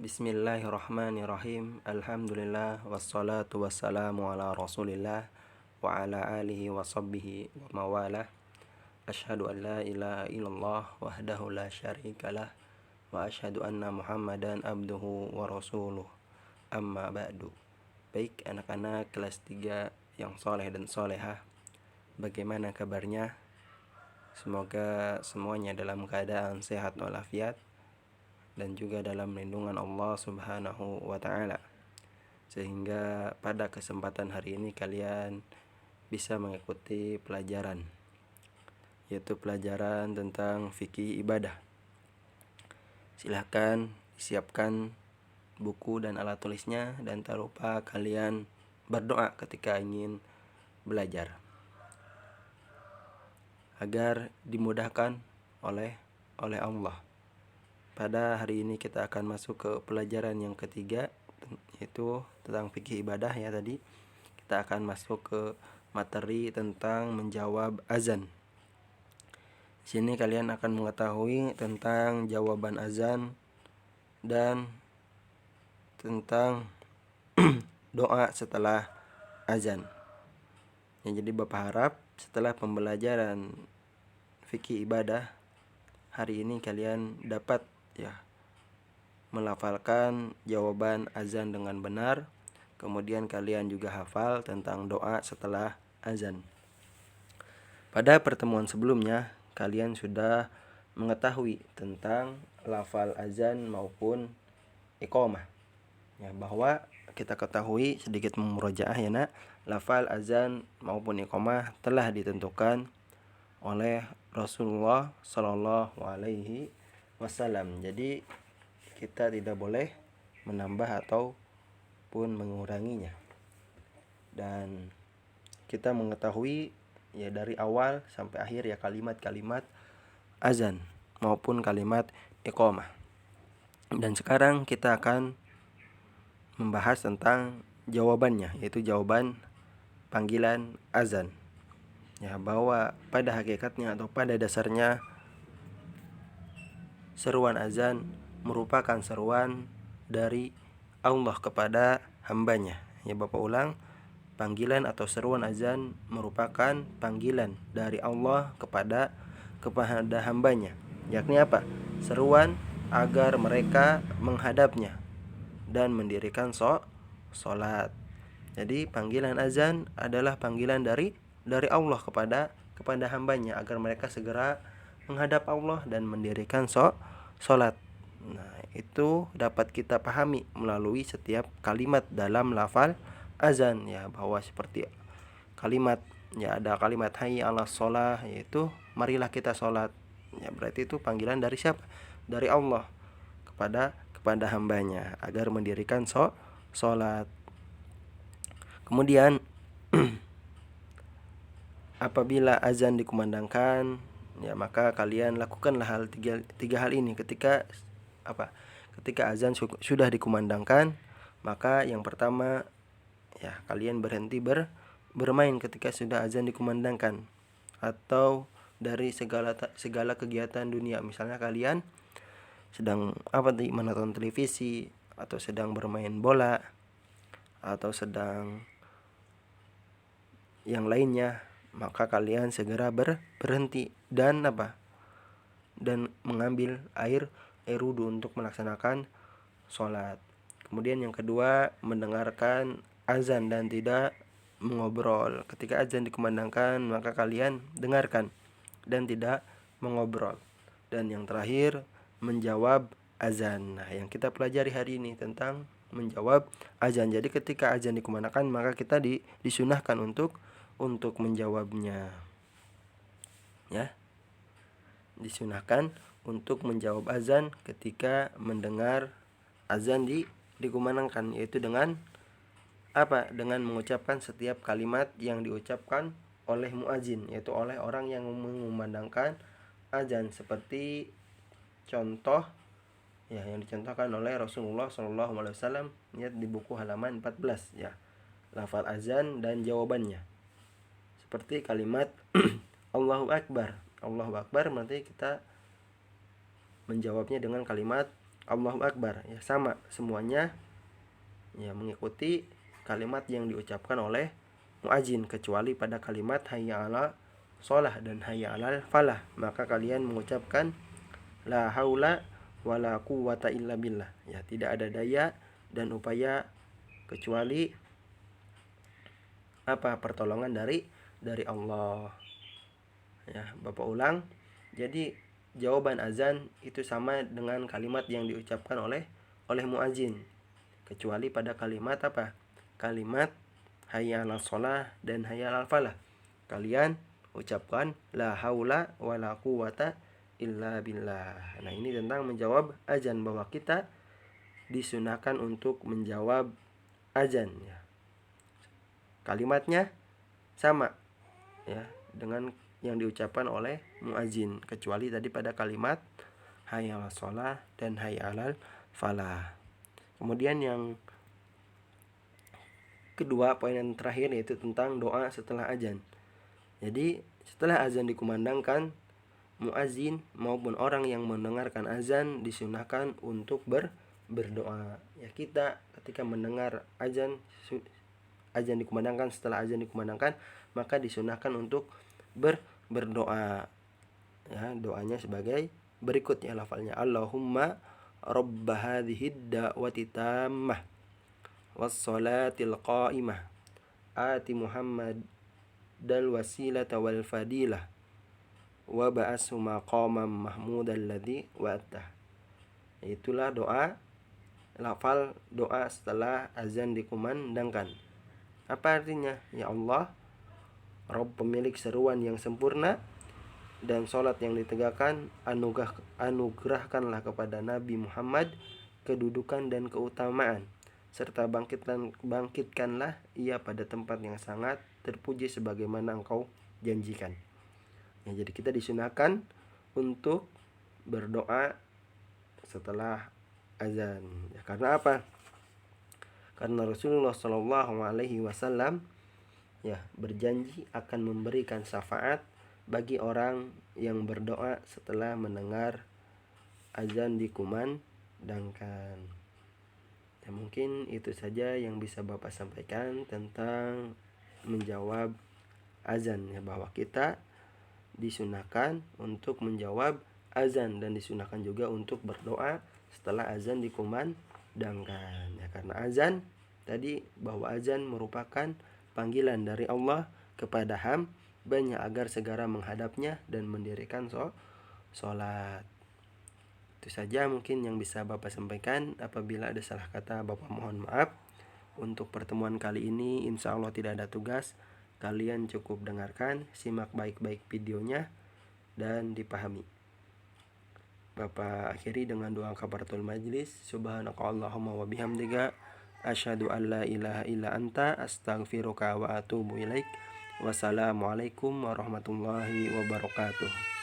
Bismillahirrahmanirrahim. Alhamdulillah wassalatu wassalamu ala Rasulillah wa ala alihi wa sahbihi wa mawalah. Asyhadu an la ilaha illallah wahdahu la syarikalah wa asyhadu anna Muhammadan abduhu wa rasuluh. Amma ba'du. Baik anak-anak kelas 3 yang soleh dan solehah, bagaimana kabarnya? Semoga semuanya dalam keadaan sehat walafiat dan juga dalam lindungan Allah Subhanahu wa taala. Sehingga pada kesempatan hari ini kalian bisa mengikuti pelajaran, yaitu pelajaran tentang fikih ibadah. Silahkan siapkan buku dan alat tulisnya, dan tak lupa kalian berdoa ketika ingin belajar agar dimudahkan oleh Allah. Pada hari ini kita akan masuk ke pelajaran yang ketiga, yaitu tentang fikih ibadah ya tadi. Kita akan masuk ke materi tentang menjawab azan. Di sini kalian akan mengetahui tentang jawaban azan dan tentang doa setelah azan. Ya, jadi Bapak harap setelah pembelajaran fikih ibadah hari ini kalian dapat melafalkan jawaban azan dengan benar. Kemudian kalian juga hafal tentang doa setelah azan. Pada pertemuan sebelumnya kalian sudah mengetahui tentang lafal azan maupun iqamah. Ya, bahwa kita ketahui sedikit memurojaah ya nak, lafal azan maupun iqamah telah ditentukan oleh Rasulullah Shallallahu Alaihi Wasallam. Jadi kita tidak boleh menambah ataupun menguranginya. Dan kita mengetahui ya dari awal sampai akhir ya kalimat-kalimat azan maupun kalimat iqamah. Dan sekarang kita akan membahas tentang jawabannya, yaitu jawaban panggilan azan. Ya, bahwa pada hakikatnya atau pada dasarnya seruan azan merupakan seruan dari Allah kepada hambanya. Ya, Bapak ulang, panggilan atau seruan azan merupakan panggilan dari Allah kepada hambanya. Yakni apa? Seruan agar mereka menghadapnya dan mendirikan sholat. Jadi panggilan azan adalah panggilan dari Allah kepada hambanya agar mereka segera menghadap Allah dan mendirikan sholat. Nah, itu dapat kita pahami melalui setiap kalimat dalam lafal azan ya, bahwa seperti kalimat ya ada kalimat hayya 'alas shalah, yaitu marilah kita sholat. Ya, berarti itu panggilan dari siapa? Dari Allah kepada hambanya agar mendirikan sholat. Kemudian apabila azan dikumandangkan, ya maka kalian lakukanlah tiga hal ini ketika azan sudah dikumandangkan. Maka yang pertama ya kalian berhenti bermain ketika sudah azan dikumandangkan, atau dari segala kegiatan dunia. Misalnya kalian sedang menonton televisi, atau sedang bermain bola, atau sedang yang lainnya, maka kalian segera berhenti dan mengambil air wudhu untuk melaksanakan sholat. Kemudian yang kedua, mendengarkan azan dan tidak mengobrol. Ketika azan dikumandangkan, maka kalian dengarkan dan tidak mengobrol. Dan yang terakhir, menjawab azan. Nah, yang kita pelajari hari ini tentang menjawab azan. Jadi ketika azan dikumandangkan, maka kita disunahkan untuk menjawabnya. Ya. Disunahkan untuk menjawab azan ketika mendengar azan dikumandangkan, yaitu dengan dengan mengucapkan setiap kalimat yang diucapkan oleh muazin, yaitu oleh orang yang mengumandangkan azan, seperti contoh ya yang dicontohkan oleh Rasulullah SAW ya, di buku halaman 14 ya, lafal azan dan jawabannya. Seperti kalimat Allahu Akbar. Allahu Akbar berarti kita menjawabnya dengan kalimat Allahu Akbar, ya sama semuanya ya mengikuti kalimat yang diucapkan oleh muadzin, kecuali pada kalimat hayya 'ala shalah dan hayya 'alal falah, maka kalian mengucapkan la haula wala quwwata illa billah, ya tidak ada daya dan upaya kecuali pertolongan dari Allah. Ya, Bapak ulang. Jadi jawaban azan itu sama dengan kalimat yang diucapkan oleh muadzin, kecuali pada kalimat kalimat hayya 'alas shalah dan hayya 'alal falah. Kalian ucapkan la haula wala quwwata illa billah. Nah, ini tentang menjawab azan, bahwa kita disunahkan untuk menjawab azan ya. Kalimatnya sama ya dengan yang diucapkan oleh muadzin, kecuali tadi pada kalimat hayya 'alas shalah dan hayya 'alal falah. Kemudian yang kedua, poin yang terakhir, yaitu tentang doa setelah azan. Jadi setelah azan dikumandangkan, muadzin maupun orang yang mendengarkan azan disunahkan untuk berdoa. Ya, kita ketika mendengar azan dikumandangkan, setelah azan dikumandangkan, maka disunahkan untuk berdoa. Ya, doanya sebagai berikut ya lafalnya. Allahumma rabba hadhid da'wati tammah wassalatil qa'imah ati Muhammad dal wasilata wal fadilah wa ba'ashu maqamam mahmudal ladzi wa'attah. Itulah doa, lafal doa setelah azan dikumandangkan. Apa artinya? Ya Allah, Rabb pemilik seruan yang sempurna dan sholat yang ditegakkan, anugerahkanlah kepada Nabi Muhammad kedudukan dan keutamaan, serta bangkitkanlah ia pada tempat yang sangat terpuji sebagaimana engkau janjikan. Ya, jadi kita disunahkan untuk berdoa setelah azan. Ya, karena apa? Karena Rasulullah SAW ya berjanji akan memberikan syafaat bagi orang yang berdoa setelah mendengar azan dikumandangkan. Ya, mungkin itu saja yang bisa Bapak sampaikan tentang menjawab azan ya, bahwa kita disunahkan untuk menjawab azan dan disunahkan juga untuk berdoa setelah azan dikumandangkan ya, karena azan tadi, bahwa azan merupakan panggilan dari Allah kepada hambanya agar segera menghadapnya dan mendirikan sholat. Itu saja mungkin yang bisa Bapak sampaikan. Apabila ada salah kata, Bapak mohon maaf. Untuk pertemuan kali ini insya Allah tidak ada tugas. Kalian cukup dengarkan, simak baik-baik videonya dan dipahami. Bapak akhiri dengan doa kafaratul majlis. Subhanakallahumma wa bihamdika asyhadu an la ilaha illa anta astaghfiruka wa atubu ilaik. Wassalamualaikum warahmatullahi wabarakatuh.